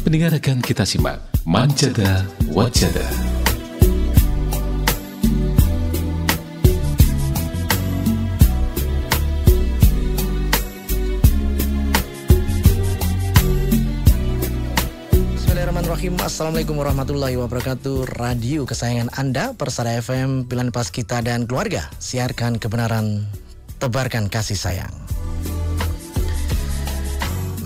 Pendengar akan kita simak Manjada Wajada. Bismillahirrahmanirrahim. Assalamualaikum warahmatullahi wabarakatuh. Radio kesayangan Anda, Persada FM, pilihan pas kita dan keluarga. Siarkan kebenaran, tebarkan kasih sayang.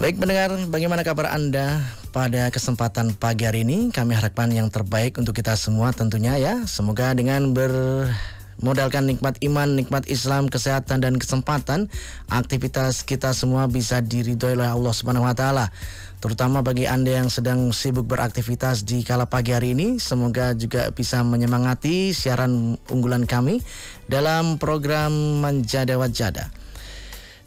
Baik pendengar, bagaimana kabar Anda pada kesempatan pagi hari ini? Kami harapkan yang terbaik untuk kita semua tentunya ya. Semoga dengan bermodalkan nikmat iman, nikmat Islam, kesehatan dan kesempatan, aktivitas kita semua bisa diridhoi oleh Allah Subhanahu wa taala. Terutama bagi Anda yang sedang sibuk beraktivitas di kala pagi hari ini, semoga juga bisa menyemangati siaran unggulan kami dalam program Manjada Wajada.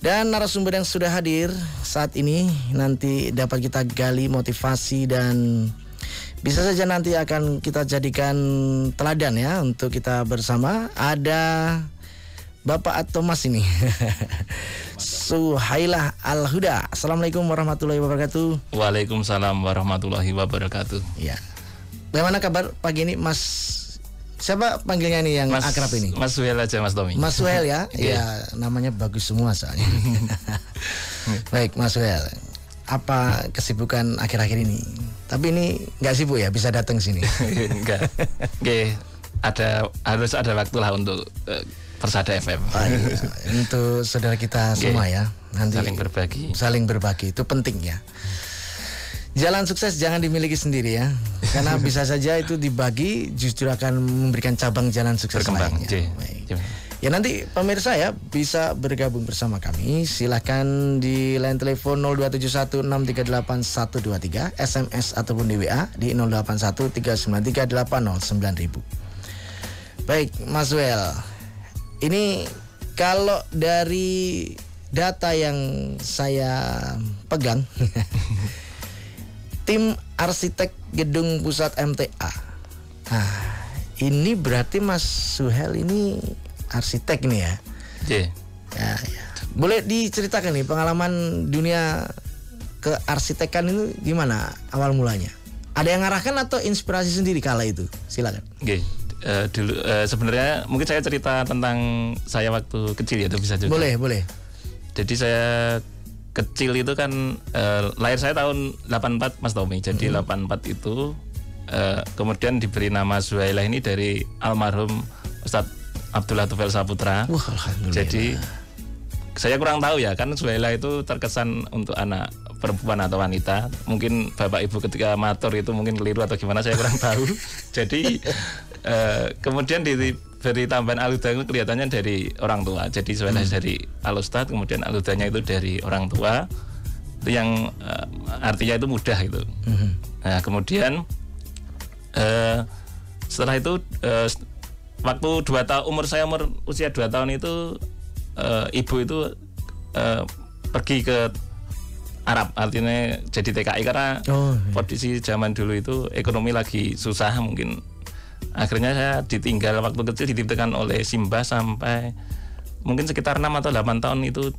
Dan narasumber yang sudah hadir saat ini nanti dapat kita gali motivasi dan bisa saja nanti akan kita jadikan teladan ya untuk kita bersama. Ada Bapak atau Mas ini Suhailah Al-Huda. Assalamualaikum warahmatullahi wabarakatuh. Waalaikumsalam warahmatullahi wabarakatuh. Ya. Bagaimana kabar pagi ini Mas? Siapa panggilnya nih yang akrab ini? Mas Suhel aja Mas Tommy. Mas Suhel ya? Iya, namanya bagus semua soalnya. Baik Mas Suhel, apa kesibukan akhir-akhir ini? Tapi ini nggak sibuk ya, bisa datang sini? Enggak. Oke, harus ada waktu lah untuk Persada FM. Iya. Untuk saudara kita semua ya. Nanti saling berbagi itu penting ya. Jalan sukses jangan dimiliki sendiri ya, karena bisa saja itu dibagi justru akan memberikan cabang jalan sukses berkembang. lainnya. Ya nanti pemirsa ya bisa bergabung bersama kami. Silahkan di line telepon 02716381123, SMS ataupun di WA di 081393809000. Baik Mas Wel, ini kalau dari data yang saya pegang tim arsitek gedung pusat MTA. Nah, ini berarti Mas Suhel ini arsitek nih ya. Ya. Boleh diceritakan nih pengalaman dunia kearsitekan itu gimana awal mulanya? Ada yang ngarahkan atau inspirasi sendiri kala itu? Silakan. Dulu sebenarnya mungkin saya cerita tentang saya waktu kecil ya, itu bisa juga. Boleh. Jadi saya kecil itu kan lahir saya tahun 84 Mas Tommy. Jadi 84 itu kemudian diberi nama Suhailah ini dari almarhum Ustadz Abdullah Tufel Saputra. Jadi saya kurang tahu ya, kan Suhailah itu terkesan untuk anak perempuan atau wanita. Mungkin Bapak Ibu ketika matur itu mungkin keliru atau gimana, saya kurang tahu. Jadi kemudian dari tambahan Al-Huda itu kelihatannya dari orang tua. Jadi Suhailah dari Al-Ustadz, kemudian Al-Hudanya itu dari orang tua. Itu yang artinya itu mudah itu. Nah kemudian setelah itu waktu usia 2 tahun itu ibu itu pergi ke Arab, artinya jadi TKI karena kondisi zaman dulu itu ekonomi lagi susah mungkin. Akhirnya saya ditinggal waktu kecil, dititipkan oleh Simbah sampai mungkin sekitar 6 atau 8 tahun itu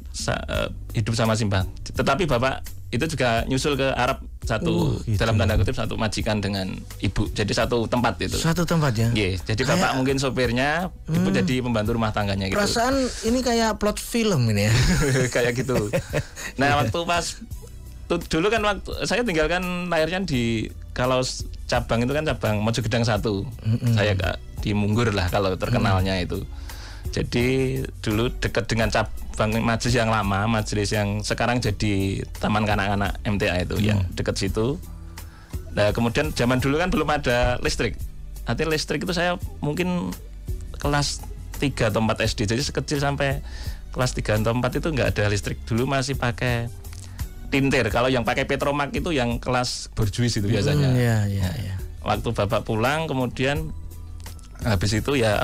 hidup sama Simbah. Tetapi bapak itu juga nyusul ke Arab gitu. Dalam tanda kutip satu majikan dengan ibu. Jadi satu tempat itu. Satu tempat ya? Iya, jadi bapak mungkin sopirnya, ibu jadi pembantu rumah tangganya gitu. Perasaan ini kayak plot film ini ya. Kayak gitu. Nah waktu pas dulu kan waktu saya tinggalkan lahirnya di, kalau cabang itu kan cabang Mojogedang 1. Saya di Munggur lah kalau terkenalnya itu. Jadi dulu dekat dengan cabang majelis yang lama, majelis yang sekarang jadi Taman Kanak-kanak MTA itu yang dekat situ. Nah kemudian zaman dulu kan belum ada listrik. Artinya listrik itu saya mungkin kelas 3 atau 4 SD. Jadi sekecil sampai kelas 3 atau 4 itu nggak ada listrik. Dulu masih pakai tintir. Kalau yang pakai Petromak itu yang kelas borjuis itu biasanya. Iya. Waktu bapak pulang kemudian habis itu ya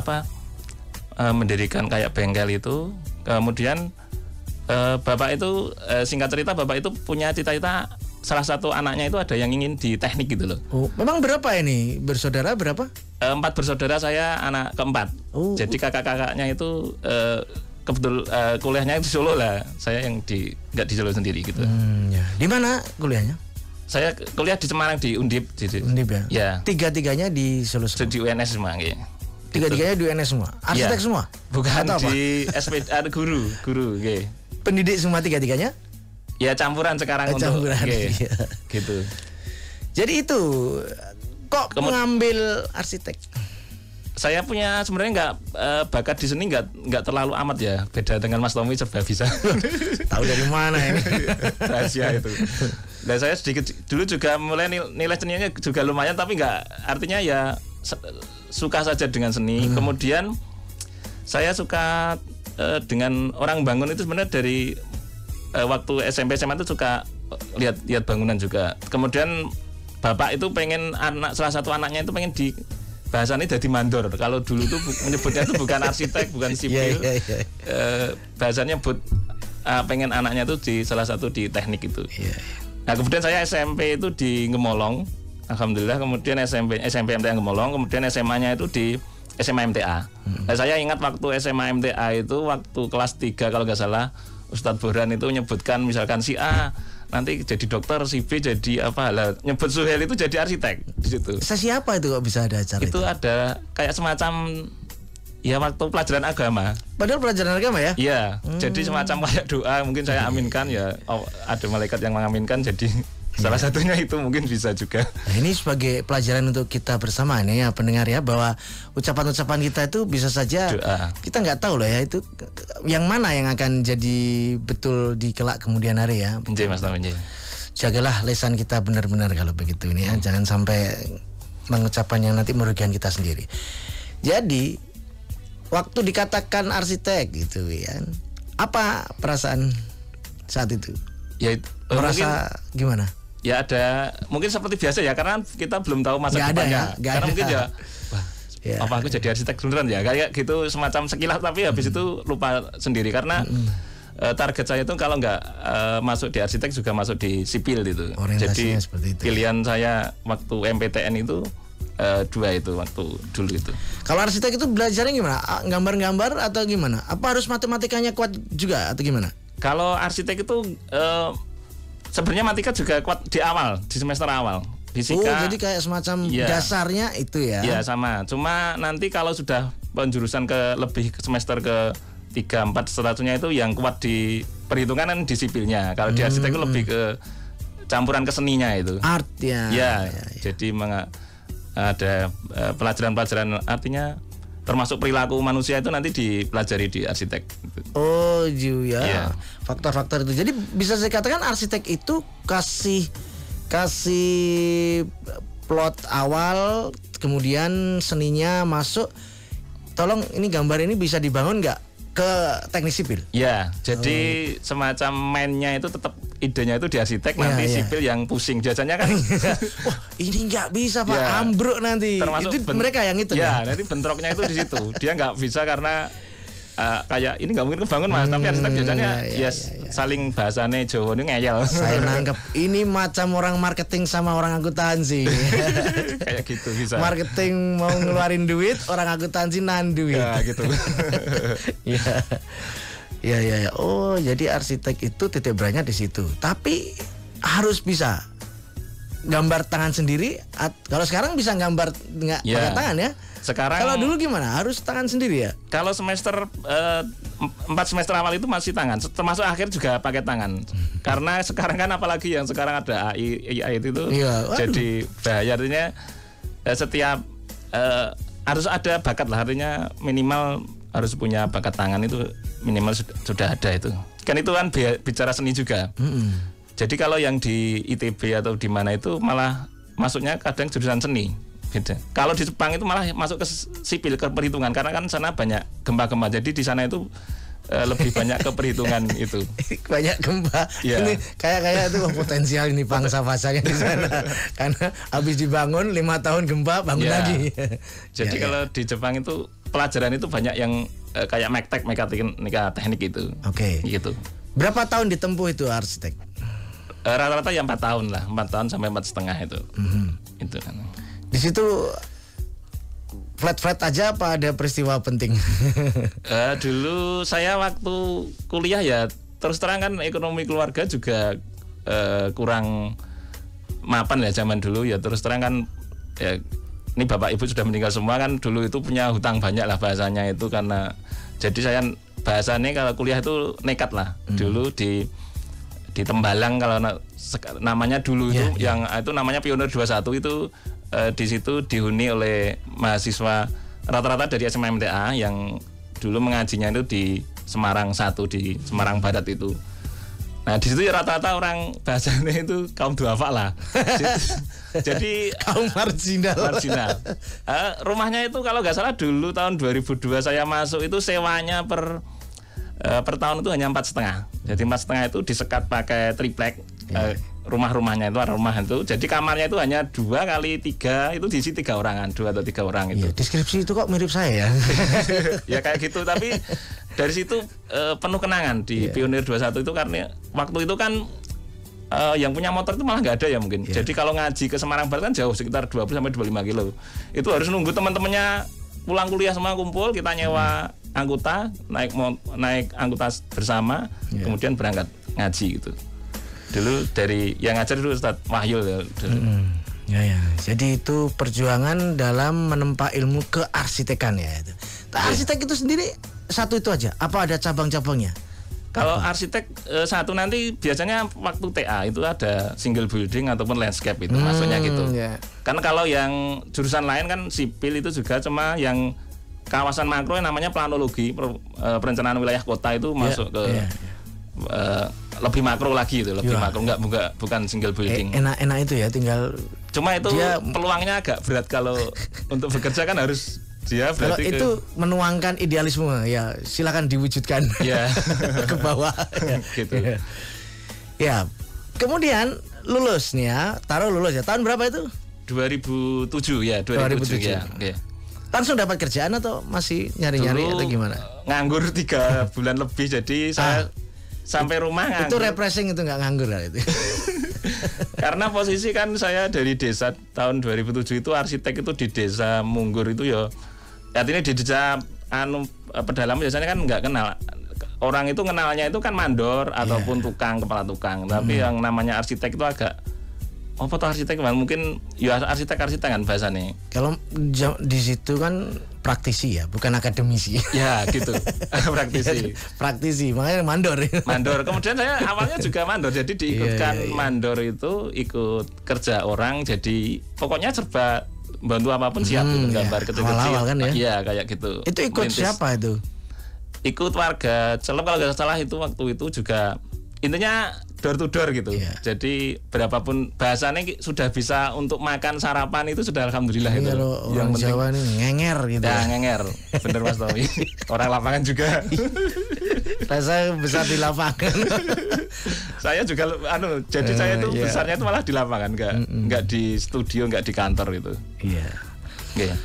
mendirikan kayak bengkel itu. Kemudian bapak itu singkat cerita bapak itu punya cita-cita, salah satu anaknya itu ada yang ingin di teknik gitu loh. Memang berapa ini? Bersaudara berapa? 4 bersaudara, saya anak keempat. Jadi kakak-kakaknya itu kebetul kuliahnya di Solo lah. Saya yang nggak di Solo sendiri gitu. Di mana kuliahnya? Saya kuliah di Semarang di Undip. Undip ya. Ya. Tiga-tiganya di Solo semua. Di UNS semua, ya. Tiga-tiganya di UNS semua. Arsitek Ya. semua. Bukan Atau apa? di SPD, ada guru, nggih. Pendidik semua tiga-tiganya. Ya campuran sekarang Campuran, untuk nggih. iya. Gitu. Jadi itu kok mengambil arsitek? Saya punya sebenarnya nggak bakat di seni nggak terlalu amat ya, beda dengan Mas Tommy serba bisa. Tahu dari mana ini? Rahasia itu. Dan saya sedikit dulu juga mulai nilai seninya juga lumayan, tapi nggak, artinya ya suka saja dengan seni. Kemudian saya suka dengan orang bangun itu sebenarnya dari waktu SMP SMA itu suka lihat bangunan juga. Kemudian bapak itu pengen salah satu anaknya itu pengen di bahasanya jadi mandor. Kalau dulu tuh menyebutnya itu bukan arsitek, bukan sipil. Bahasanya pengen anaknya tuh di salah satu di teknik itu. Nah, kemudian saya SMP itu di Gemolong. Alhamdulillah, kemudian SMP MTA Gemolong, kemudian SMA-nya itu di SMA MTA. Nah, saya ingat waktu SMA MTA itu waktu kelas 3 kalau nggak salah, Ustadz Boran itu menyebutkan misalkan si A nanti jadi dokter, si B jadi apa lah, nyebut Suhel itu jadi arsitek di situ. Siapa itu kok bisa ada acara itu? Itu ada kayak semacam ya waktu pelajaran agama. Padahal pelajaran agama ya? Iya, jadi semacam kayak doa, mungkin saya aminkan ya, ada malaikat yang mengaminkan, jadi salah satunya itu mungkin bisa juga. Nah, ini sebagai pelajaran untuk kita bersama nih ya pendengar ya, bahwa ucapan-ucapan kita itu bisa saja doa. Kita nggak tahu loh ya itu yang mana yang akan jadi betul di kelak kemudian hari ya. Nggih, Mas Tommy. Jagalah lisan kita benar-benar kalau begitu ini ya, jangan sampai mengucapkan yang nanti merugikan kita sendiri. Jadi waktu dikatakan arsitek gitu ya, apa perasaan saat itu? Ya merasa mungkin, gimana? Ya ada mungkin seperti biasa ya, karena kita belum tahu masa depannya. Karena mungkin ya, wah, apa aku jadi arsitek beneran ya, kayak gitu semacam sekilas, tapi habis itu lupa sendiri karena target saya itu kalau nggak masuk di arsitek juga masuk di sipil itu. Jadi seperti itu. Pilihan saya waktu MPTN itu dua itu waktu dulu itu. Kalau arsitek itu belajarnya gimana? Gambar-gambar atau gimana? Apa harus matematikanya kuat juga atau gimana? Kalau arsitek itu sebenarnya matematika juga kuat di awal, di semester awal. Fisika. Jadi kayak semacam dasarnya itu ya? Iya sama. Cuma nanti kalau sudah penjurusan lebih ke semester ke 3, 4 seterusnya itu yang kuat di perhitungan kan di sipilnya. Kalau di arsitek itu lebih ke campuran ke seninya itu. Art ya. Ya. Jadi ada pelajaran-pelajaran artinya termasuk perilaku manusia itu nanti dipelajari di arsitek. Oh ya. Faktor-faktor itu. Jadi bisa saya katakan arsitek itu kasih plot awal, kemudian seninya masuk. Tolong ini gambar ini bisa dibangun nggak ke teknik sipil? Ya, jadi semacam mainnya itu tetap idenya itu di arsitek, nanti sipil yang pusing. Biasanya kan wah, ini nggak bisa Pak, ambruk nanti. Termasuk itu mereka yang itu ya. Nanti bentroknya itu di situ. Dia nggak bisa karena kayak ini nggak mungkin kebangun Mas, tapi arsitek biasanya saling bahasane Jawa ini ngeyel. Saya nangkep ini macam orang marketing sama orang akuntansi. Kayak gitu bisa. Marketing mau ngeluarin duit, orang akuntansi nahan duit. Ya gitu. Ya. Oh, jadi arsitek itu titik beratnya di situ. Tapi harus bisa gambar tangan sendiri. Kalau sekarang bisa gambar nggak pakai tangan ya? Sekarang kalau dulu gimana? Harus tangan sendiri ya? Kalau semester 4 semester awal itu masih tangan, termasuk akhir juga pakai tangan. Karena sekarang kan apalagi yang sekarang ada AI itu jadi bahaya. Artinya setiap harus ada bakat lah, artinya minimal harus punya bakat tangan itu minimal sudah ada itu. Kan itu kan bicara seni juga. Jadi kalau yang di ITB atau di mana itu malah masuknya kadang jurusan seni. Beda. Kalau di Jepang itu malah masuk ke sipil, ke perhitungan, karena kan sana banyak gempa-gempa. Jadi di sana itu lebih banyak ke perhitungan itu. Banyak gempa. Ini kayak itu potensial ini bangsa fasanya di sana. Karena habis dibangun 5 tahun gempa bangun lagi. Jadi kalau di Jepang itu pelajaran itu banyak yang kayak mekanika teknik itu. Oke. Gitu. Berapa tahun ditempuh itu arsitek? Rata-rata ya 4 tahun lah, 4 tahun sampai 4,5 itu. Itu kan. Di situ flat aja apa ada peristiwa penting? Dulu saya waktu kuliah ya terus terang kan ekonomi keluarga juga kurang mapan ya zaman dulu ya, terus terang kan ya, ini bapak ibu sudah meninggal semua kan, dulu itu punya hutang banyak lah bahasanya itu, karena jadi saya bahasanya kalau kuliah itu nekat lah. Dulu di Tembalang kalau namanya dulu itu yang itu namanya Pionir 21 itu di situ dihuni oleh mahasiswa rata-rata dari SMA MTA yang dulu mengajinya itu di Semarang 1, di Semarang Barat itu. Nah di situ ya rata-rata orang bahasanya itu kaum duafa lah. Jadi kaum marginal. Rumahnya itu kalau nggak salah dulu tahun 2002 saya masuk itu sewanya per tahun itu hanya 4,5. Jadi 4,5 itu disekat pakai triplek. Rumah-rumahnya itu rumah itu. Jadi kamarnya itu hanya 2 kali 3, itu diisi 3 orangan, 2 atau 3 orang itu. Deskripsi itu kok mirip saya ya. Ya kayak gitu, tapi dari situ penuh kenangan di Pionir 21 itu, karena waktu itu kan yang punya motor itu malah nggak ada ya mungkin. Jadi kalau ngaji ke Semarang Barat kan jauh, sekitar 20 sampai 25 kilo. Itu harus nunggu teman-temannya pulang kuliah semua kumpul, kita nyewa anggota, naik anggota bersama, kemudian berangkat ngaji gitu. Dulu dari yang ngajar dulu Ustadz Wahyul ya. Ya. Jadi itu perjuangan dalam menempa ilmu kearsitekan ya itu. Arsitek itu sendiri satu itu aja? Apa ada cabang-cabangnya? Kalau arsitek satu nanti biasanya waktu TA itu ada single building ataupun landscape itu maksudnya gitu. Karena kalau yang jurusan lain kan sipil itu juga cuma yang kawasan makro yang namanya planologi, perencanaan wilayah kota itu masuk ke lebih makro lagi itu, lebih makro, bukan single building. Enak itu ya, tinggal cuma itu peluangnya agak berat kalau untuk bekerja kan harus dia kalau itu menuangkan idealisme ya silakan diwujudkan ke bawah gitu. Ya. Kemudian lulus nih ya, lulus ya. Tahun berapa itu? 2007 ya, 2007 ya. Langsung dapat kerjaan atau masih nyari-nyari atau gimana? Nganggur 3 bulan lebih, jadi saya sampai rumah nganggur. Itu refreshing itu nggak nganggur lah itu. Karena posisi kan saya dari desa tahun 2007 itu arsitek itu di desa Munggur itu ya. Artinya di desa pedalaman biasanya kan nggak kenal. Orang itu kenalnya itu kan mandor ataupun tukang, kepala tukang. Tapi yang namanya arsitek itu agak arsitek mungkin ya arsitek kan bahasanya. Kalau di situ kan praktisi ya, bukan akademisi. Ya gitu. Praktisi, makanya mandor. Mandor. Kemudian saya awalnya juga mandor, jadi diikutkan mandor itu ikut kerja orang, jadi pokoknya serba bantu apapun siap gitu, gambar kecil-kecil. Awal-awal kan ya. Iya kayak gitu. Itu ikut siapa itu? Ikut warga Celep kalau nggak salah itu waktu itu juga intinya door to door gitu. Jadi berapapun bahasanya sudah bisa untuk makan sarapan itu sudah alhamdulillah itu. Yang Jawa ini ngenger gitu. Ya ngenger. Bener Mas Tommy. Orang lapangan juga. Saya besar di lapangan. Saya juga jadi saya itu besarnya itu malah di lapangan, enggak di studio, enggak di kantor itu. Iya.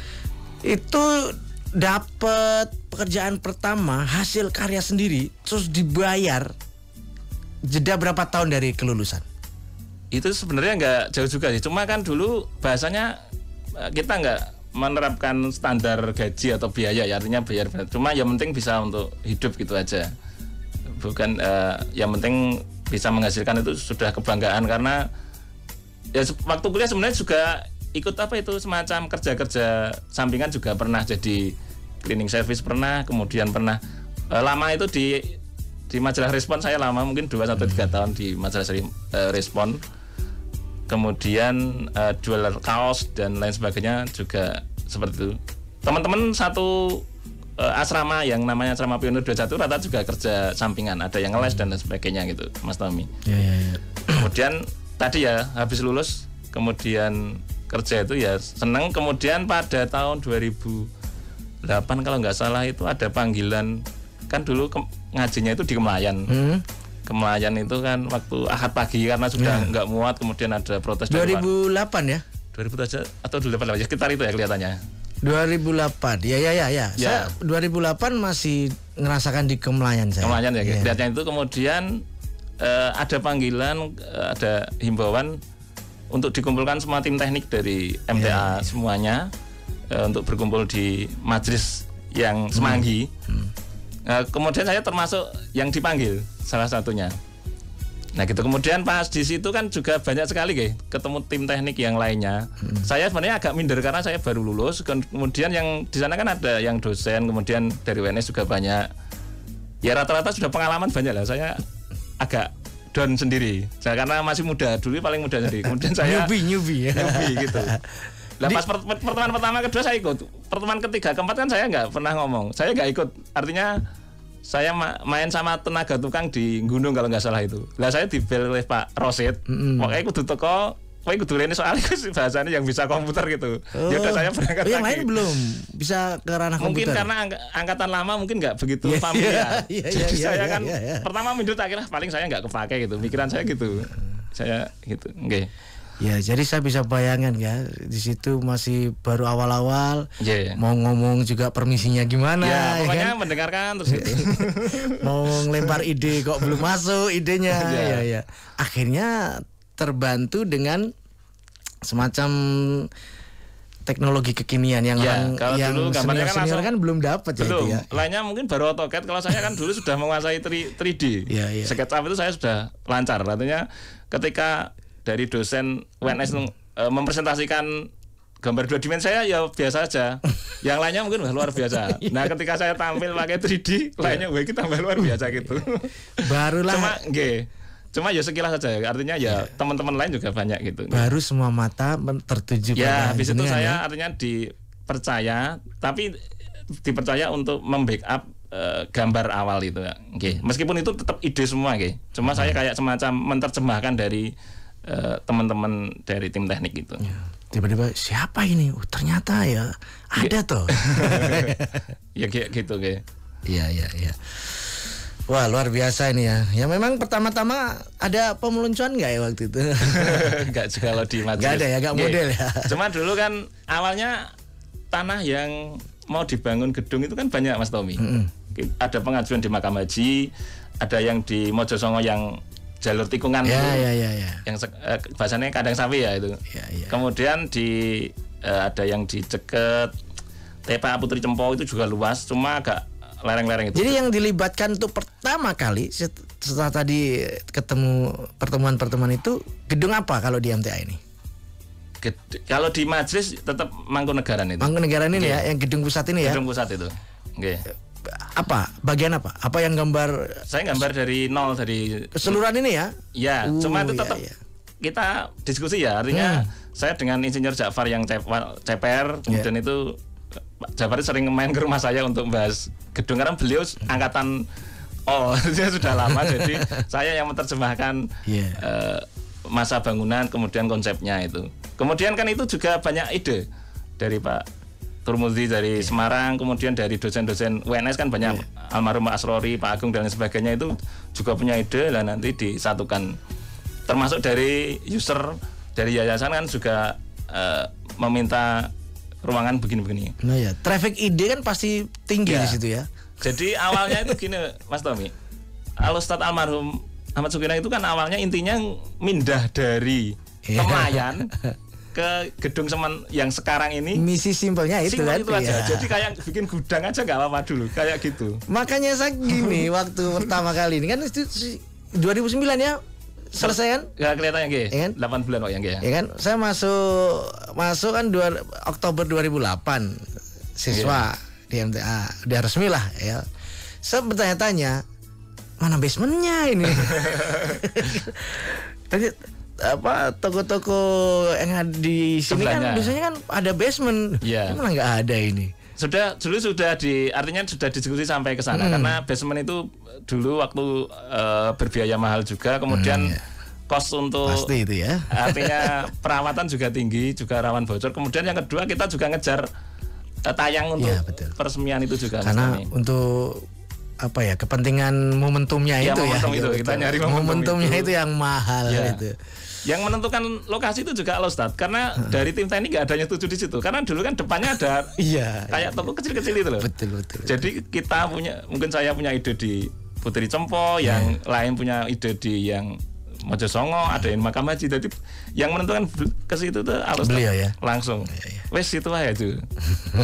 Itu dapat pekerjaan pertama, hasil karya sendiri, terus dibayar. Jeda berapa tahun dari kelulusan? Itu sebenarnya nggak jauh juga sih. Cuma kan dulu bahasanya kita nggak menerapkan standar gaji atau biaya ya, artinya bayar benar. Cuma yang penting bisa untuk hidup gitu aja. Bukan yang penting bisa menghasilkan, itu sudah kebanggaan. Karena ya waktu kuliah sebenarnya juga ikut semacam kerja-kerja sampingan juga pernah, jadi cleaning service pernah, kemudian pernah lama itu di majalah Respon saya lama, mungkin 2 atau 3 tahun di majalah Respon. Kemudian jual kaos dan lain sebagainya juga seperti itu. Teman-teman satu asrama yang namanya Asrama Pionir 21 rata juga kerja sampingan, ada yang ngeles dan lain sebagainya gitu, Mas Tommy. Kemudian tadi ya habis lulus kemudian kerja itu ya seneng. Kemudian pada tahun 2008 kalau nggak salah itu ada panggilan, kan dulu ngajinya itu di Kemlayan. Kemlayan itu kan waktu Ahad pagi karena sudah nggak muat, kemudian ada protes. 2008 ya? 2000 atau 2008 ya, sekitar itu ya kelihatannya. 2008, ya. Saya 2008 masih ngerasakan di Kemlayan saya. Kemlayan ya, kelihatannya itu. Kemudian ada panggilan, ada himbauan untuk dikumpulkan semua tim teknik dari MTA semuanya untuk berkumpul di majelis yang Semanggi. Kemudian saya termasuk yang dipanggil salah satunya. Nah gitu, kemudian pas di situ kan juga banyak sekali ketemu tim teknik yang lainnya. Saya sebenarnya agak minder karena saya baru lulus. Kemudian yang di sana kan ada yang dosen, kemudian dari UNS juga banyak. Ya rata-rata sudah pengalaman banyak lah. Saya agak down sendiri. Saya karena masih muda, dulu paling muda sendiri. Kemudian saya newbie gitu. Lah pas pertemuan pertama kedua saya ikut. Pertemuan ketiga keempat kan saya nggak pernah ngomong. Saya nggak ikut. Artinya saya main sama tenaga tukang di gunung kalau nggak salah itu. Lah saya dibel oleh Pak Rosid. Pokoknya kudu teko, kowe kudu rene soalnya bahasanya yang bisa komputer gitu. Ya udah saya berangkat yang lagi. lain belum bisa ke ranah mungkin komputer. Karena angkatan lama mungkin nggak begitu familiar. Jadi saya kan pertama minder akhirnya paling saya nggak kepake gitu. Pikiran saya gitu. Saya gitu. Oke. Ya, jadi saya bisa bayangkan ya, di situ masih baru awal-awal, mau ngomong juga permisinya gimana, ya pokoknya kan? mendengarkan terus gitu. Mau ngelempar ide kok belum masuk idenya, ya. Akhirnya terbantu dengan semacam teknologi kekinian yang yang senior kan belum dapat ya itu ya. Lainnya mungkin baru AutoCAD. Kalau saya kan dulu sudah menguasai 3D. SketchUp itu saya sudah lancar. Artinya ketika dari dosen UNS mempresentasikan gambar 2 dimensi saya ya biasa aja. Yang lainnya mungkin luar biasa. Nah, ketika saya tampil pakai 3D, lainnya kita tambah luar biasa gitu. Barulah Cuma ya sekilas saja. Artinya ya teman-teman lain juga banyak gitu. Baru semua mata tertuju ya, habis itu saya artinya dipercaya, tapi dipercaya untuk membackup gambar awal itu ya. Meskipun itu tetap ide semua, cuma saya kayak semacam menerjemahkan dari teman-teman dari tim teknik itu. Tiba-tiba siapa ini? Ternyata ya ada toh. Ya kayak gitu Iya. Wah, luar biasa ini ya. Ya memang pertama-tama ada pemeluncuran nggak ya waktu itu? Enggak juga kalau di majelis. Nggak ada ya, nggak model ya. Cuma dulu kan awalnya tanah yang mau dibangun gedung itu kan banyak Mas Tommy. Ada pengajuan di Mahkamah Haji, ada yang di Mojosongo yang jalur tikungan itu, yang bahasanya kandang sapi ya itu. Kemudian ada yang di Ceket, TPA Putri Cempo itu juga luas, cuma agak lereng-lereng itu. Jadi yang dilibatkan untuk pertama kali setelah tadi ketemu pertemuan itu gedung apa kalau di MTA ini? Kalau di majelis tetap Mangkunegaran itu. Mangkunegaran ini ya, yang gedung pusat ini ya. Gedung pusat itu. Apa? Bagian apa? Apa yang gambar? Saya gambar dari nol, dari keseluruhan ini ya? Ya, cuma itu tetap kita diskusi ya. Artinya saya dengan Insinyur Ja'far yang CPR, kemudian itu Pak Ja'far sering main ke rumah saya untuk bahas gedung karena beliau angkatan dia sudah lama, jadi saya yang menerjemahkan masa bangunan kemudian konsepnya itu. Kemudian kan itu juga banyak ide dari Pak Turmudi dari Semarang, kemudian dari dosen-dosen UNS kan banyak, almarhum Pak Asrori, Pak Agung dan lain sebagainya itu juga punya ide lah nanti disatukan. Termasuk dari user dari yayasan kan juga meminta ruangan begini-begini. Nah ya, traffic ide kan pasti tinggi di situ ya. Jadi awalnya itu gini Mas Tommy, Al-Ustadz almarhum Ahmad Sukina itu kan awalnya intinya mindah dari Kemayan ke gedung Semen yang sekarang ini. Misi simpelnya itu kan. Itu aja. Jadi kayak bikin gudang aja nggak apa-apa dulu, kayak gitu. Makanya saya gini waktu pertama kali ini kan itu 2009 ya selesai kan? Nggak kelihatan ya, kan? 8 bulan kok yang ya. Ya kan? Saya masuk kan Oktober 2008 siswa di MTA, udah resmi lah ya. Saya bertanya-tanya mana basementnya ini? Tadi toko-toko yang di sini kan biasanya kan ada basement, malah nggak ada ini. Dulu sudah artinya sudah diskusi sampai ke sana karena basement itu dulu waktu berbiaya mahal juga, kemudian kos untuk pasti itu ya. Artinya perawatan juga tinggi, juga rawan bocor. Kemudian yang kedua kita juga ngejar tayang untuk peresmian itu juga. Karena untuk kepentingan momentumnya itu kita nyari momentumnya itu yang mahal itu. Yang menentukan lokasi itu juga Al-Ustadz, karena dari tim teknik nggak ada yang setuju di situ, karena dulu kan depannya ada kayak toko kecil-kecil itu loh. Betul. Jadi kita mungkin saya punya ide di Putri Cempo, yang lain punya ide di yang Mojosongo, ada yang Mahkamah Haji. Jadi yang menentukan ke situ tuh Al-Ustadz langsung. Wes situ aja tuh.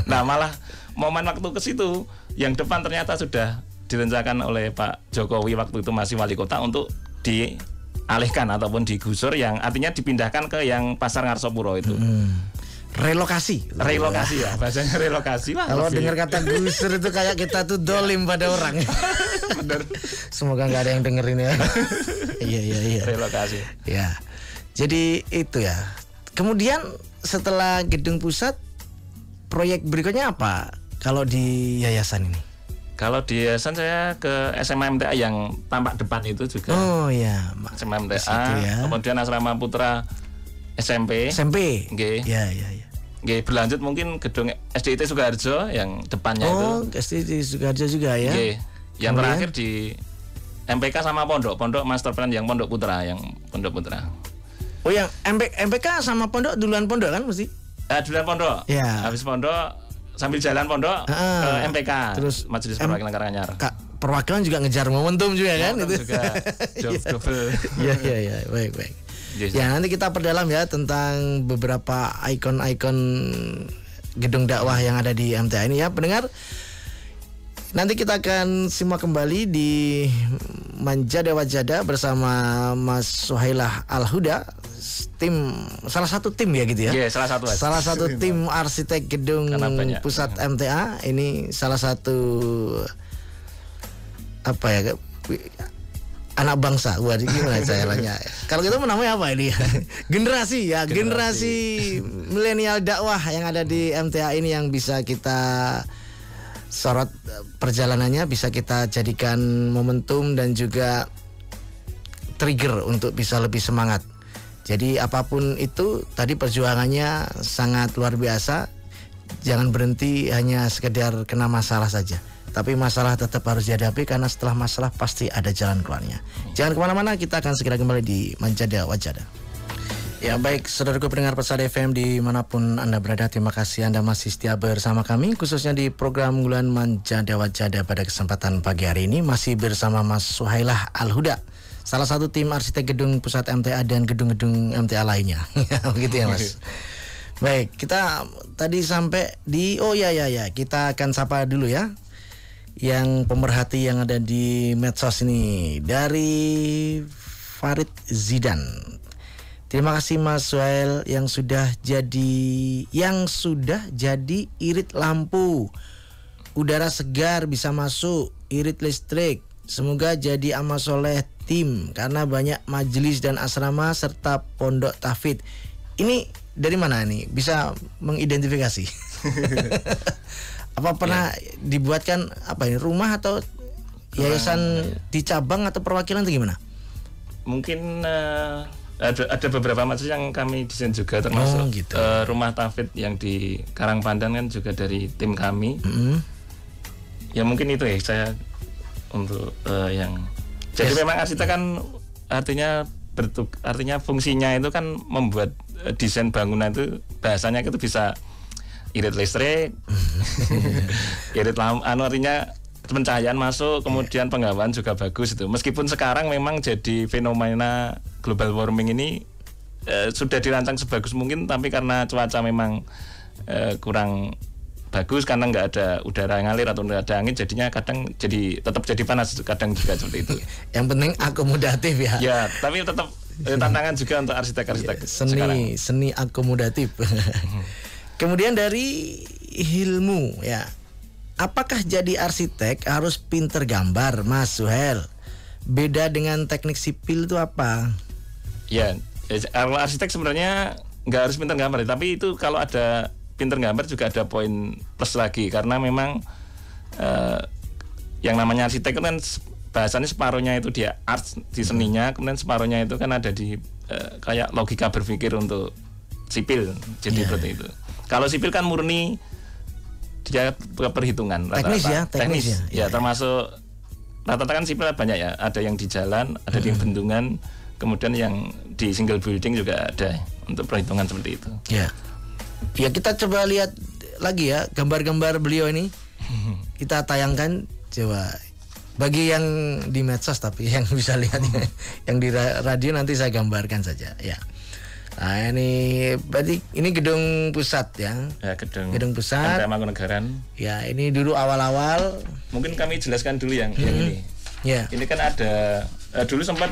Nah malah momen waktu ke situ yang depan ternyata sudah direncanakan oleh Pak Jokowi waktu itu masih wali kota untuk dialihkan ataupun digusur, yang artinya dipindahkan ke yang Pasar Ngarsopuro itu. Relokasi Ya, bahasanya relokasi. Wah, kalau dengar kata gusur itu kayak kita tuh dolim pada orang. bener. Semoga nggak ada yang dengerin ya. Iya. Relokasi. Ya, jadi itu ya. Kemudian setelah gedung pusat, proyek berikutnya apa kalau di yayasan ini? Kalau di yayasan saya ke SMA MTA yang tampak depan itu juga. Oh ya, SMA MTA, situ ya. kemudian Asrama Putra SMP. Nggih. Ya. Nggih, berlanjut mungkin gedung SDIT Sukoharjo yang depannya itu. Oh, SDIT Sukoharjo juga ya. Nggih. Yang Kemudian? terakhir di MPK sama Pondok Master Plan yang Pondok Putra. Oh, yang MPK sama Pondok duluan Pondok kan mesti? Duluan Pondok. Ya. Habis Pondok sambil jalan Pondok ke MPK. Terus Majelis Perwakilan Karanganyar. Perwakilan juga ngejar momentum juga kan Momentum itu. juga. Double. Iya, baik. Ya, nanti kita perdalam ya tentang beberapa ikon-ikon gedung dakwah yang ada di MTA ini ya, pendengar. Nanti kita akan simak kembali di Manjada Wajada bersama Mas Suhailah Al-Huda, salah satu tim ya gitu ya. Iya, salah satu tim arsitek gedung pusat MTA. Ini salah satu apa ya, anak bangsa. Waduh, gimana saya nanya? Kalau gitu namanya apa ini? Generasi milenial dakwah yang ada di MTA ini yang bisa kita sorot perjalanannya, bisa kita jadikan momentum dan juga trigger untuk bisa lebih semangat. Jadi apapun itu tadi perjuangannya sangat luar biasa. Jangan berhenti hanya sekedar kena masalah saja, tapi masalah tetap harus dihadapi, karena setelah masalah pasti ada jalan keluarnya. Jangan kemana-mana, kita akan segera kembali di Manjada Wajada. Ya baik, saudaraku pendengar Persada FM dimanapun Anda berada, terima kasih Anda masih setia bersama kami, khususnya di program unggulan Manjada Wajada pada kesempatan pagi hari ini. Masih bersama Mas Suhailah Al-Huda, salah satu tim arsitek gedung pusat MTA dan gedung-gedung MTA lainnya. Begitu ya Mas. Baik, kita tadi sampai di kita akan sapa dulu ya yang pemerhati yang ada di medsos ini, dari Farid Zidan. Terima kasih Mas Suhail yang sudah jadi irit lampu, udara segar bisa masuk, irit listrik. Semoga jadi amal soleh tim, karena banyak majelis dan asrama serta pondok tahfidz. Ini dari mana nih? Bisa mengidentifikasi? Apa pernah dibuatkan apa ini, rumah atau yayasan di cabang atau perwakilan atau gimana? Mungkin ada beberapa majelis yang kami desain juga, termasuk gitu. Rumah tahfidz yang di Karangpandan kan juga dari tim kami. Ya mungkin itu ya saya untuk yang. Jadi memang arsitek kan artinya fungsinya itu kan membuat desain bangunan itu, bahasanya itu bisa irit listrik, irit lampu, artinya pencahayaan masuk, kemudian penggawaan juga bagus itu. Meskipun sekarang memang jadi fenomena global warming ini sudah dirancang sebagus mungkin, tapi karena cuaca memang kurang bagus, karena nggak ada udara yang ngalir atau nggak ada angin, jadinya kadang tetap jadi panas, kadang juga seperti itu. Yang penting akomodatif ya. Ya, tapi tetap tantangan juga untuk arsitek-arsitek sekarang. Seni akomodatif. Kemudian dari Hilmu ya, apakah jadi arsitek harus pinter gambar, Mas Suhail? Beda dengan teknik sipil itu apa? Ya, kalau arsitek sebenarnya nggak harus pinter gambar, tapi itu kalau ada pinter gambar juga ada poin plus lagi, karena memang yang namanya arsitek kan bahasanya separuhnya itu dia art di seninya, kemudian separuhnya itu kan ada di kayak logika berpikir untuk sipil, jadi seperti itu. Kalau sipil kan murni dia perhitungan rata-rata. Teknis ya. Termasuk rata-rata kan sipil banyak ya, ada yang di jalan, ada di bendungan, kemudian yang di single building juga ada untuk perhitungan seperti itu. Ya kita coba lihat lagi ya gambar-gambar beliau ini. Kita tayangkan coba bagi yang di medsos, tapi yang bisa lihat yang di radio nanti saya gambarkan saja ya. Nah ini berarti ini gedung pusat ya. Ya, gedung pusat MTA Mangkunegaran. Ya, ini dulu awal-awal. Mungkin kami jelaskan dulu yang ini. Ya. Ini kan ada dulu sempat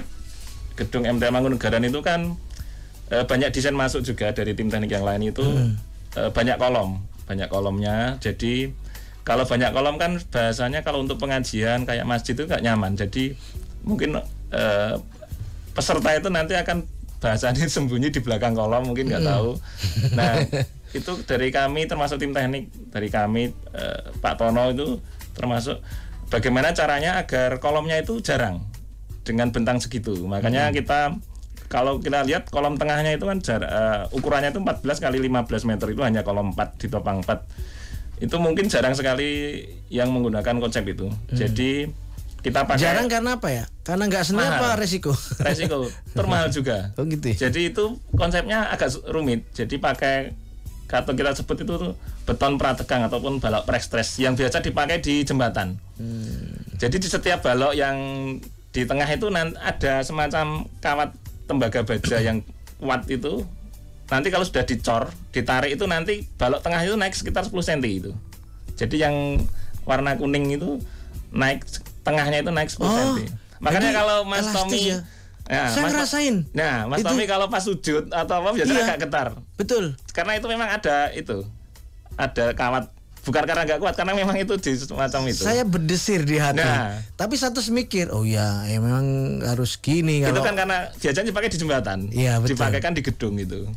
gedung MTA Mangkunegaran itu kan banyak desain masuk juga dari tim teknik yang lain itu. Banyak kolomnya. Jadi kalau banyak kolom kan bahasanya kalau untuk pengajian kayak masjid itu nggak nyaman. Jadi mungkin peserta itu nanti akan bahasanya sembunyi di belakang kolom, mungkin nggak tahu. Nah itu dari kami termasuk tim teknik dari kami, Pak Tono itu termasuk bagaimana caranya agar kolomnya itu jarang dengan bentang segitu. Makanya kalau kita lihat kolom tengahnya itu kan ukurannya itu 14 kali 15 meter, itu hanya kolom 4 ditopang 4. Itu mungkin jarang sekali yang menggunakan konsep itu. Jadi kita pakai. Jarang karena apa ya? Karena nggak senang apa resiko? Resiko termahal juga. Oh gitu. Jadi itu konsepnya agak rumit. Jadi pakai atau kita sebut itu tuh beton prategang ataupun balok prestress yang biasa dipakai di jembatan. Jadi di setiap balok yang di tengah itu ada semacam kawat tembaga baja yang kuat itu. Nanti kalau sudah dicor, ditarik itu nanti balok tengah itu naik sekitar 10 cm itu. Jadi yang warna kuning itu naik, tengahnya itu naik 10 cm. Makanya kalau Mas Tommy ya, saya ngerasain. Nah, Mas Tommy kalau pas sujud atau apa biasanya agak getar. Betul. Karena itu memang ada kawat. Bukan karena nggak kuat, karena memang itu di semacam itu. Saya berdesir di hati. Nah, tapi satu mikir, oh ya memang harus gini. Itu kan karena biasanya dipakai di jembatan. Iya betul. Dipakai kan di gedung itu.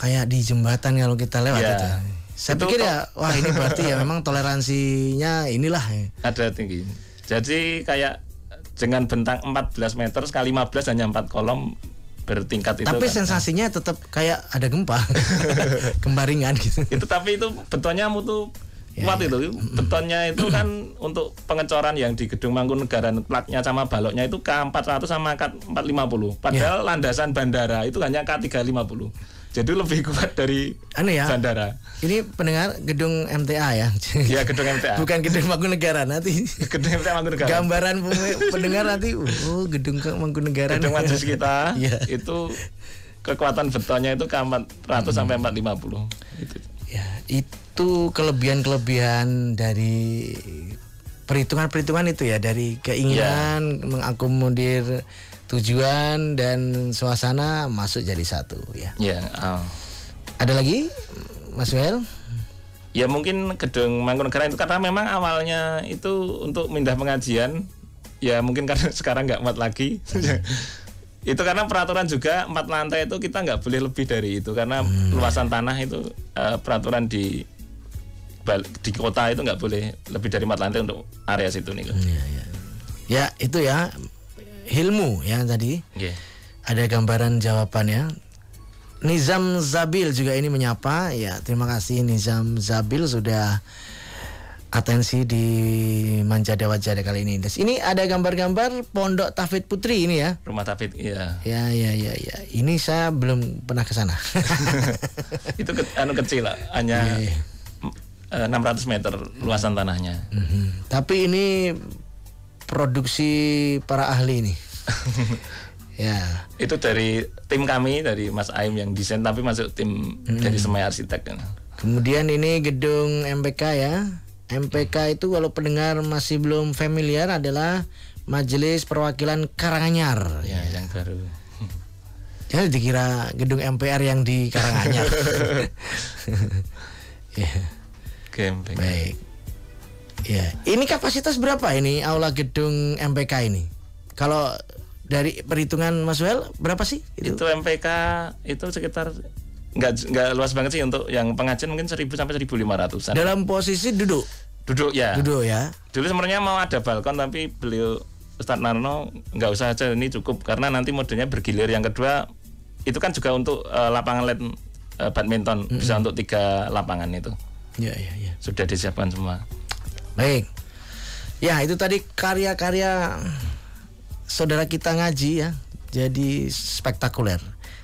Kayak di jembatan kalau kita lewat ya. itu. Saya pikir ya, wah ini berarti ya memang toleransinya inilah. Ada tinggi. Jadi kayak dengan bentang 14 meter sekali 15 hanya 4 kolom bertingkat itu. Tapi kan, sensasinya tetap kayak ada gempa. Gempa ringan gitu. Itu tapi itu betonnya mutu kuat itu. Betonnya itu kan untuk pengecoran yang di gedung Mangkunegaran, platnya sama baloknya itu K400 sama K450. Padahal landasan bandara itu hanya K350. Jadi lebih kuat dari bandara. Ini pendengar gedung MTA ya. Iya, gedung MTA. Bukan gedung Mangkunegaran nanti. Gedung MTA Mangkunegaran. Gambaran pendengar nanti gedung Mangkunegaran. Gedung majelis kita itu kekuatan betonnya itu K400 sampai 450 gitu. Ya, itu kelebihan-kelebihan dari perhitungan-perhitungan itu ya, dari keinginan mengakomodir tujuan dan suasana masuk jadi satu ya. Ya. Ada lagi, Mas Wel? Ya mungkin gedung Mangkunegaran itu karena memang awalnya itu untuk pindah pengajian, ya mungkin karena sekarang nggak muat lagi. Itu karena peraturan juga 4 lantai itu kita nggak boleh lebih dari itu karena luasan tanah itu peraturan di kota itu nggak boleh lebih dari 4 lantai untuk area situ nih. Ya itu ya ilmu ya tadi. Ada gambaran jawabannya. Nizam Zabil juga ini menyapa ya, terima kasih Nizam Zabil sudah atensi di Manjada Wajada kali ini. Ini ada gambar-gambar Pondok Tafid Putri ini ya. Rumah Tafid, iya. Ya. Ini saya belum pernah ke sana. Itu kecil lah, hanya 600 meter luasan tanahnya. Tapi ini produksi para ahli ini. Ya. Itu dari tim kami, dari Mas Aim yang desain, tapi masuk tim dari Semai Arsitek. Kemudian ini gedung MPK ya. MPK itu kalau pendengar masih belum familiar adalah Majelis Perwakilan Karanganyar. Ya, yang baru. Jangan dikira gedung MPR yang di Karanganyar. Ya. Baik. Ya, ini kapasitas berapa ini aula gedung MPK ini? Kalau dari perhitungan Mas Wel berapa sih? Itu MPK itu sekitar nggak luas banget sih, untuk yang pengajian mungkin 1000 sampai 1500-an. Dalam posisi duduk ya. Dulu sebenarnya mau ada balkon, tapi beliau Ustadz Narno nggak usah aja, ini cukup karena nanti modenya bergilir. Yang kedua itu kan juga untuk lapangan LED badminton, bisa untuk 3 lapangan itu. Ya. Sudah disiapkan semua. Baik. Ya, itu tadi karya-karya saudara kita ngaji ya. Jadi spektakuler.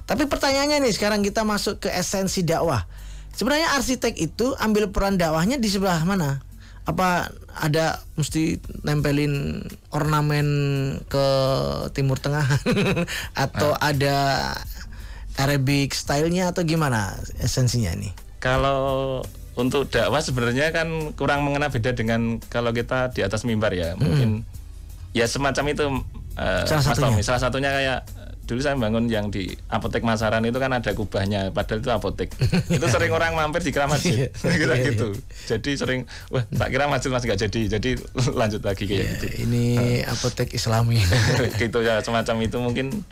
Tapi pertanyaannya nih, sekarang kita masuk ke esensi dakwah. Sebenarnya arsitek itu ambil peran dakwahnya di sebelah mana? Apa ada mesti nempelin ornamen ke Timur Tengah atau ada Arabic style-nya atau gimana esensinya nih? Kalau untuk dakwah sebenarnya kan kurang mengena beda dengan kalau kita di atas mimbar ya. Mungkin ya semacam itu. Salah satunya kayak dulu saya bangun yang di Apotek Masaran itu kan ada kubahnya, padahal itu apotek. Itu sering orang mampir dikira masjid, kira gitu. Jadi sering, wah tak kira masjid mas nggak jadi lanjut lagi kayak gitu. Ini apotek Islami. Gitu ya, semacam itu mungkin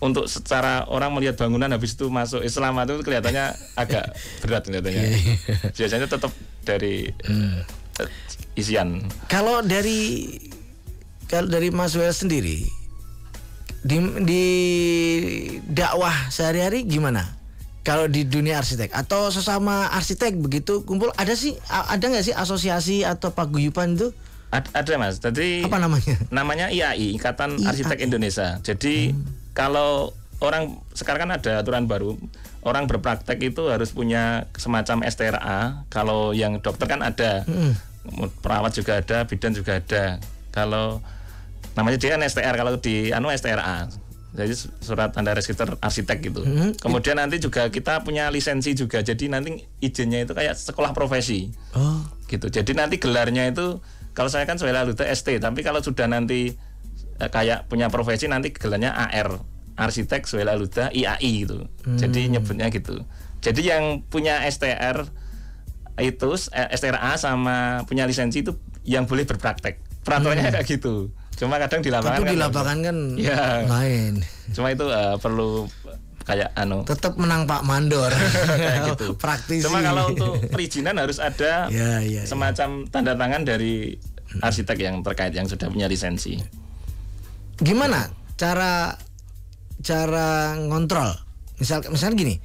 untuk secara orang melihat bangunan habis itu masuk Islam itu kelihatannya agak berat kelihatannya. Biasanya tetap dari isian. Kalau dari Mas Wel sendiri di dakwah sehari-hari gimana? Kalau di dunia arsitek atau sesama arsitek begitu kumpul, ada nggak sih asosiasi atau paguyuban itu? Ada mas. Jadi apa namanya? Namanya IAI, Ikatan Arsitek Indonesia. Jadi kalau orang sekarang kan ada aturan baru, orang berpraktek itu harus punya semacam STRA. Kalau yang dokter kan ada, perawat juga ada, bidan juga ada. Kalau namanya dia STR, kalau di STRA. Jadi surat tanda register arsitek gitu. Kemudian nanti juga kita punya lisensi juga. Jadi nanti izinnya itu kayak sekolah profesi. Gitu. Jadi nanti gelarnya itu kalau saya kan Suhaila Huda ST, tapi kalau sudah nanti kayak punya profesi nanti gelarnya AR, Arsitek Suhaila Huda IAI gitu. Jadi nyebutnya gitu. Jadi yang punya STR itu STRA sama punya lisensi itu yang boleh berpraktek. Peraturannya kayak gitu. Cuma kadang di lapangan tapi di lapangan kan ya, lain. Cuma itu perlu kayak tetap menang Pak Mandor. kayak gitu. Praktisi. Cuma kalau untuk perizinan harus ada semacam tanda tangan dari arsitek yang terkait yang sudah punya lisensi. Gimana cara ngontrol? Misal gini,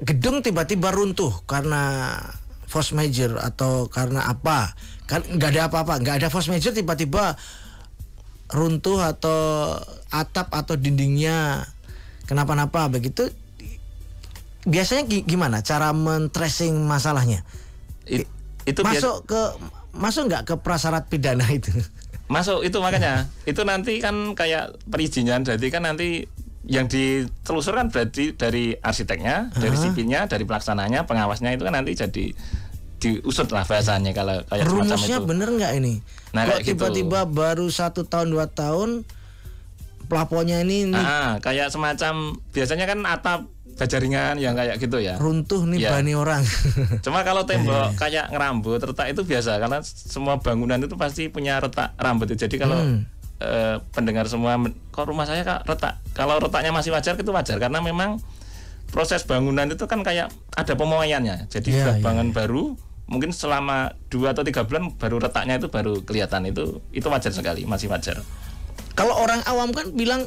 gedung tiba-tiba runtuh karena force major atau karena apa? Kan nggak ada apa-apa, nggak ada force major, tiba-tiba runtuh atau atap atau dindingnya kenapa-napa begitu. Biasanya gimana cara men-tracing masalahnya? Itu masuk nggak ke prasyarat pidana itu? Masuk itu, makanya itu nanti kan kayak perizinan. Jadi kan nanti yang ditelusur kan berarti dari arsiteknya, dari sipilnya, dari pelaksananya, pengawasnya itu kan nanti jadi diusut lah bahasanya kalau kayak semacam itu. Rumusnya bener nggak ini? Nah, kalau gitu. tiba-tiba baru 1 tahun 2 tahun plafonnya ini kayak semacam biasanya kan atap bajaringan yang kayak gitu ya. Runtuh nih bani orang. Cuma kalau tembok kayak ngerambut, retak itu biasa karena semua bangunan itu pasti punya retak rambut. Jadi kalau pendengar semua, kok rumah saya kak retak? Kalau retaknya masih wajar, itu wajar karena memang proses bangunan itu kan kayak ada pemoaiannya. Jadi bangun baru mungkin selama 2 atau 3 bulan baru retaknya itu baru kelihatan, itu wajar sekali, masih wajar. Kalau orang awam kan bilang,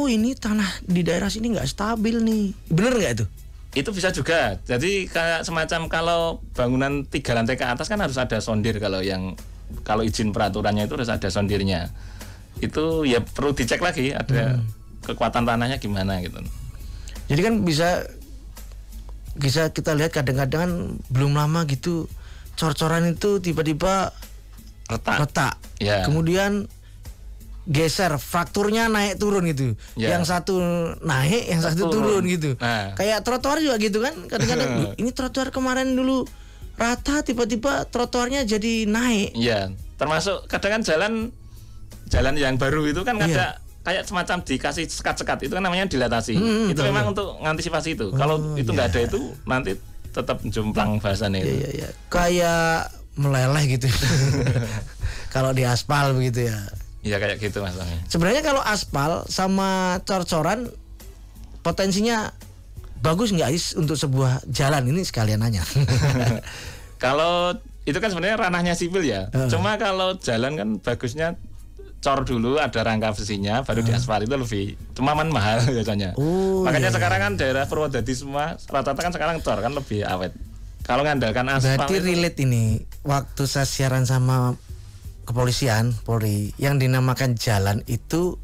ini tanah di daerah sini nggak stabil nih, bener nggak itu? Itu bisa juga. Jadi kayak semacam kalau bangunan 3 lantai ke atas kan harus ada sondir, kalau izin peraturannya itu harus ada sondirnya. Itu ya perlu dicek lagi ada kekuatan tanahnya gimana gitu. Jadi kan bisa kita lihat kadang-kadang belum lama gitu cor-coran itu tiba-tiba retak. Ya. Kemudian geser, frakturnya naik turun gitu. Ya. Yang satu naik, yang satu turun gitu. Nah. Kayak trotoar juga gitu kan. Kadang-kadang ini trotoar kemarin dulu rata, tiba-tiba trotoarnya jadi naik. Iya, termasuk kadang kan jalan yang baru itu kan ada kayak semacam dikasih sekat-sekat, itu kan namanya dilatasi. Itu memang untuk mengantisipasi itu. Kalau itu nggak ada itu nanti tetap jomplang bahasanya itu. Iya. Kayak meleleh gitu. Kalau di aspal begitu ya. Iya kayak gitu Mas. Sebenarnya kalau aspal sama cor-coran potensinya bagus nggak untuk sebuah jalan ini, sekalian nanya. Kalau itu kan sebenarnya ranahnya sipil ya. Cuma kalau jalan kan bagusnya cor dulu, ada rangka besinya, baru diaspal, itu lebih cuma mahal biasanya. Makanya sekarang kan daerah Purwodadi semua rata-rata kan sekarang cor kan lebih awet. Kalau ngandalkan aspal. Berarti relate ini waktu saya siaran sama kepolisian Polri yang dinamakan jalan itu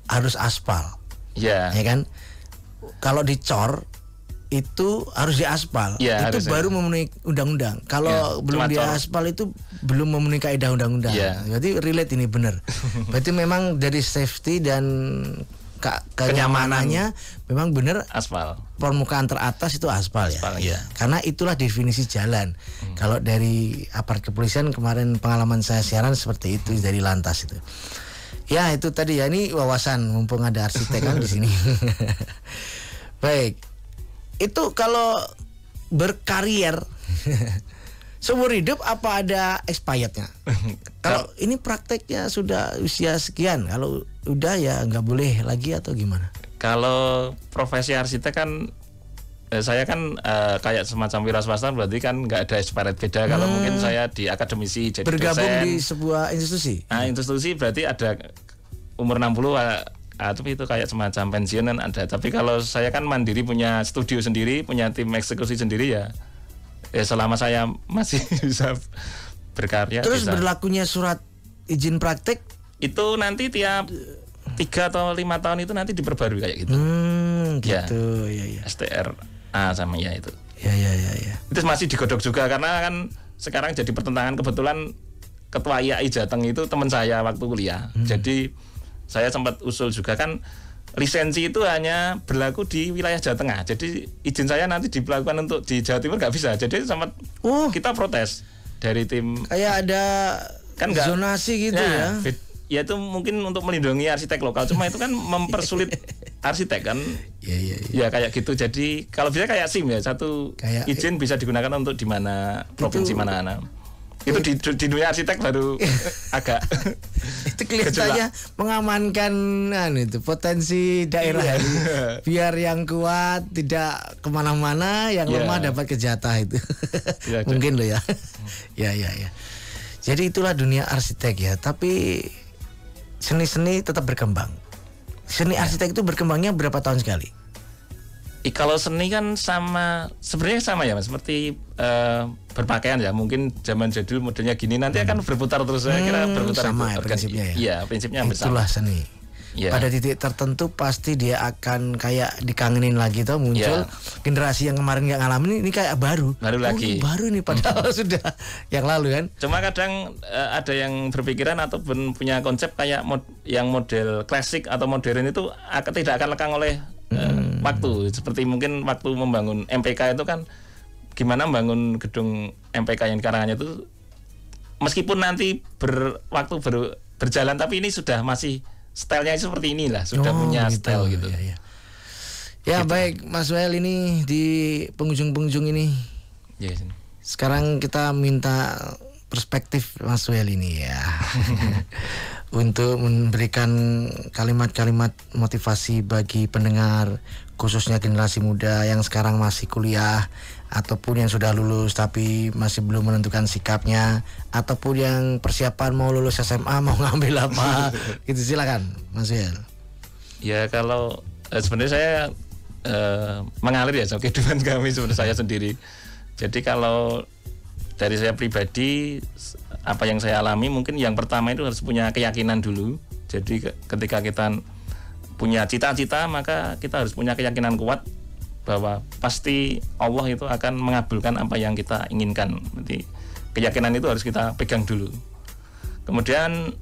harus aspal. Iya. Ya kan? Kalau dicor itu harus diaspal. Ya, itu baru memenuhi undang-undang. Kalau belum diaspal itu belum memenuhi kaidah undang-undang. Berarti relate ini benar. Berarti memang dari safety dan kenyamanannya memang benar aspal. Permukaan teratas itu aspal ya. Karena itulah definisi jalan. Kalau dari aparat kepolisian kemarin pengalaman saya siaran seperti itu dari lantas itu. Ya itu tadi ya, ini wawasan mumpung ada arsitek kan di sini. Baik, itu kalau berkarier seumur hidup apa ada expirednya? Kalau ini prakteknya sudah usia sekian, kalau udah ya nggak boleh lagi atau gimana? Kalau profesi arsitek kan saya kan kayak semacam wira swasta, berarti kan nggak ada expired. Beda kalau mungkin saya di akademisi jadi bergabung dosen di sebuah institusi. Nah, institusi berarti ada umur 60 tapi itu kayak semacam pensiun kan ada. Tapi kalau saya kan mandiri, punya studio sendiri, punya tim eksekusi sendiri ya selama saya masih bisa berkarya. Terus bisa. Berlakunya surat izin praktek itu nanti tiap 3 atau 5 tahun itu nanti diperbarui kayak gitu. Gitu ya. STRA sama ya itu. Ya. Itu masih digodok juga karena kan sekarang jadi pertentangan, kebetulan ketua IAI Jateng itu teman saya waktu kuliah. Jadi saya sempat usul juga kan, lisensi itu hanya berlaku di wilayah Jawa Tengah. Jadi izin saya nanti dilakukan untuk di Jawa Timur nggak bisa. Jadi sempat kita protes dari tim. Kayak ada kan zonasi gitu ya. Ya itu mungkin untuk melindungi arsitek lokal, cuma itu kan mempersulit arsitek kan. Iya. Ya kayak gitu. Jadi kalau bisa kayak SIM ya, satu kayak, izin bisa digunakan untuk di mana provinsi mana. Itu di dunia arsitek baru agak itu kelihatannya mengamankan itu potensi daerah ini, biar yang kuat tidak kemana-mana, yang lemah dapat kejatah itu. Mungkin loh ya. Ya. Jadi itulah dunia arsitek ya. Tapi seni-seni tetap berkembang. Seni arsitek itu berkembangnya berapa tahun sekali? Kalau seni kan sebenarnya sama ya Mas, seperti berpakaian ya. Mungkin zaman jadul modelnya gini, nanti akan berputar terus. Saya kira berputar sama ya prinsipnya ya. Iya, prinsipnya hampir sama. Itulah seni. Pada titik tertentu pasti dia akan kayak dikangenin lagi tuh, muncul generasi yang kemarin nggak ngalamin ini kayak baru lagi. Baru nih padahal sudah yang lalu kan. Cuma kadang ada yang berpikiran ataupun punya konsep kayak yang model klasik atau modern itu tidak akan lekang oleh waktu. Seperti mungkin waktu membangun MPK itu kan, gimana membangun gedung MPK yang di Karanganyar itu, meskipun nanti waktu berjalan, tapi ini sudah masih stylenya seperti inilah, sudah punya gitu, style gitu. Ya gitu. Baik Mas Well, ini di penghujung ini. Sekarang kita minta perspektif Mas Well ini ya. Untuk memberikan kalimat-kalimat motivasi bagi pendengar, khususnya generasi muda yang sekarang masih kuliah ataupun yang sudah lulus tapi masih belum menentukan sikapnya, ataupun yang persiapan mau lulus SMA mau ngambil apa. Gitu, silakan Mas Well. Ya kalau sebenarnya saya mengalir ya sama kehidupan kami sebenarnya saya sendiri. Jadi kalau dari saya pribadi, apa yang saya alami, mungkin yang pertama itu harus punya keyakinan dulu. Jadi ketika kita punya cita-cita, maka kita harus punya keyakinan kuat bahwa pasti Allah itu akan mengabulkan apa yang kita inginkan. Jadi keyakinan itu harus kita pegang dulu. Kemudian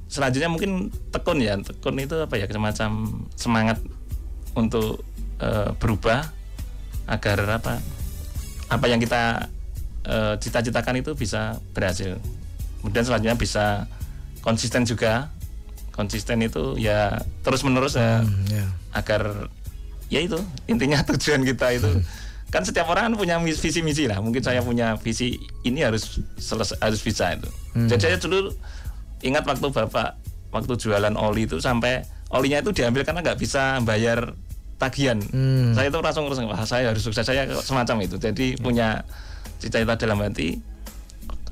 selanjutnya mungkin tekun ya. Tekun itu apa ya, semacam semangat untuk berubah agar apa yang kita cita-citakan itu bisa berhasil. Kemudian selanjutnya bisa konsisten juga. Konsisten itu ya terus menerus agar ya itu intinya tujuan kita itu kan setiap orang punya visi misi lah. Mungkin saya punya visi ini harus bisa itu. Jadi saya dulu ingat waktu jualan oli itu, sampai olinya itu diambil karena nggak bisa bayar tagihan. Saya itu langsung wah, saya harus sukses, saya semacam itu. Jadi punya cita-cita dalam hati,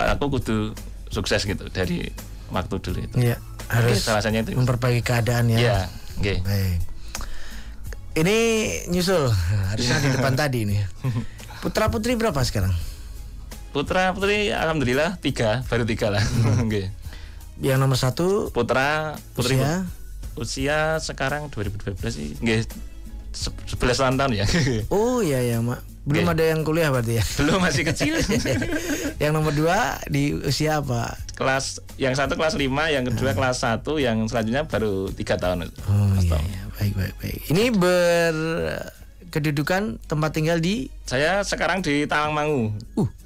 aku kudu sukses gitu dari waktu dulu itu. Iya, harus itu memperbaiki keadaan ya. Iya, okay. Baik. Ini nyusul harusnya di depan tadi nih. Putra putri berapa sekarang? Putra putri alhamdulillah 3, baru 3 lah. Okay. Yang nomor 1 putra putri usia sekarang 2012 sih. Nggih. 11 tahun ya. Oh iya Mak. Belum ada yang kuliah berarti ya? Belum, masih kecil. Yang nomor 2 di usia apa? Yang satu kelas 5, yang kedua kelas 1, yang selanjutnya baru 3 tahun. Oh iya. Baik. Ini kedudukan tempat tinggal di? Saya sekarang di Tawangmangu.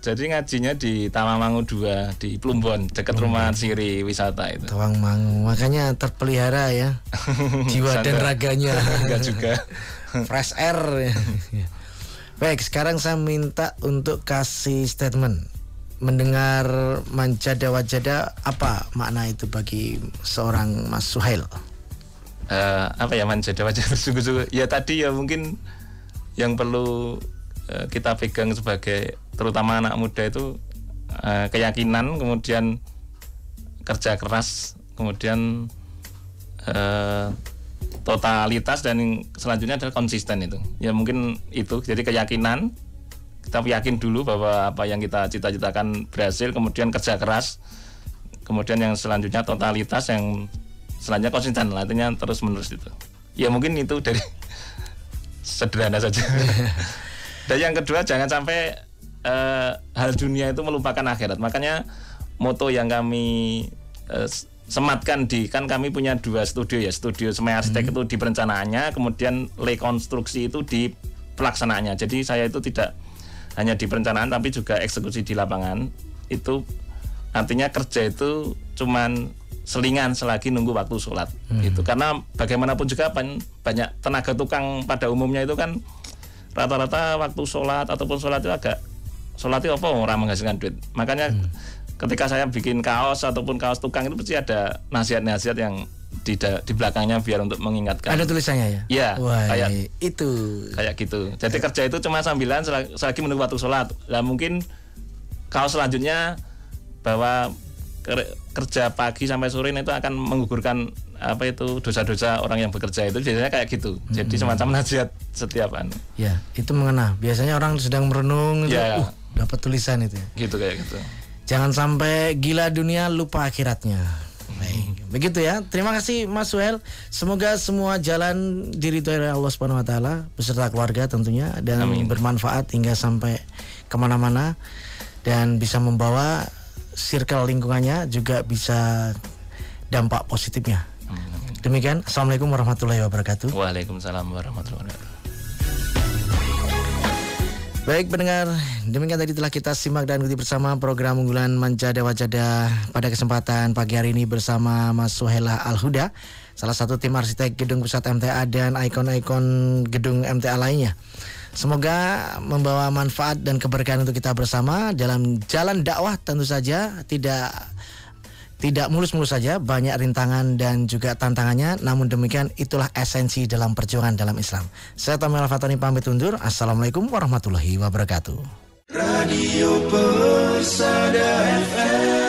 Jadi ngajinya di Tawangmangu 2 di Plumbon, dekat rumah Siri wisata itu. Tawangmangu, makanya terpelihara ya jiwa dan raganya. Enggak juga. Fresh air. Baik, sekarang saya minta untuk kasih statement. Mendengar Manjada Wajada, apa makna itu bagi seorang Mas Suhail? Apa ya Manjada Wajada bersungguh-sungguh? Ya tadi ya mungkin yang perlu kita pegang sebagai terutama anak muda itu keyakinan, kemudian kerja keras, kemudian totalitas, dan yang selanjutnya adalah konsisten itu. Ya mungkin itu. Jadi keyakinan, kita yakin dulu bahwa apa yang kita cita-citakan berhasil, kemudian kerja keras, kemudian yang selanjutnya totalitas, yang selanjutnya konsisten, artinya terus menerus itu. Ya mungkin itu dari sederhana saja. Dan yang kedua, jangan sampai hal dunia itu melupakan akhirat. Makanya moto yang kami sematkan kan kami punya 2 studio ya, studio Semai Arsitek itu di perencanaannya, kemudian rekonstruksi itu di pelaksanaannya. Jadi saya itu tidak hanya di perencanaan tapi juga eksekusi di lapangan. Itu artinya kerja itu cuman selingan selagi nunggu waktu sholat. Itu karena bagaimanapun juga banyak tenaga tukang pada umumnya itu kan rata-rata waktu sholat ataupun sholat itu sholat itu apa orang menghasilkan duit. Makanya ketika saya bikin kaos ataupun kaos tukang itu pasti ada nasihat-nasihat yang di belakangnya biar untuk mengingatkan. Ada tulisannya ya? Iya, kayak itu. Kayak gitu. Jadi kerja itu cuma sambilan selagi menunggu waktu sholat. Lah mungkin kaos selanjutnya bahwa kerja pagi sampai sore itu akan menggugurkan apa itu dosa-dosa orang yang bekerja, itu biasanya kayak gitu. Jadi semacam nasihat setiap anu. Ya, itu mengena. Biasanya orang sedang merenung itu, dapat tulisan itu. Gitu kayak gitu. Jangan sampai gila dunia lupa akhiratnya. Baik, begitu ya. Terima kasih Mas Suhail. Semoga semua jalan diridhoi oleh Allah Subhanahu Wa Taala beserta keluarga tentunya, dan bermanfaat hingga sampai kemana-mana, dan bisa membawa circle lingkungannya juga bisa dampak positifnya. Demikian. Assalamualaikum warahmatullahi wabarakatuh. Waalaikumsalam warahmatullahi wabarakatuh. Baik pendengar, demikian tadi telah kita simak dan ikuti bersama program unggulan Manjada Wajada pada kesempatan pagi hari ini bersama Mas Suhail Al-Huda, salah satu tim arsitek gedung pusat MTA dan ikon-ikon gedung MTA lainnya. Semoga membawa manfaat dan keberkahan untuk kita bersama dalam jalan dakwah. Tentu saja tidak mulus-mulus saja, banyak rintangan dan juga tantangannya. Namun demikian itulah esensi dalam perjuangan dalam Islam. Saya Tamil Al-Fatani pamit undur. Assalamualaikum warahmatullahi wabarakatuh. Radio Persada FM.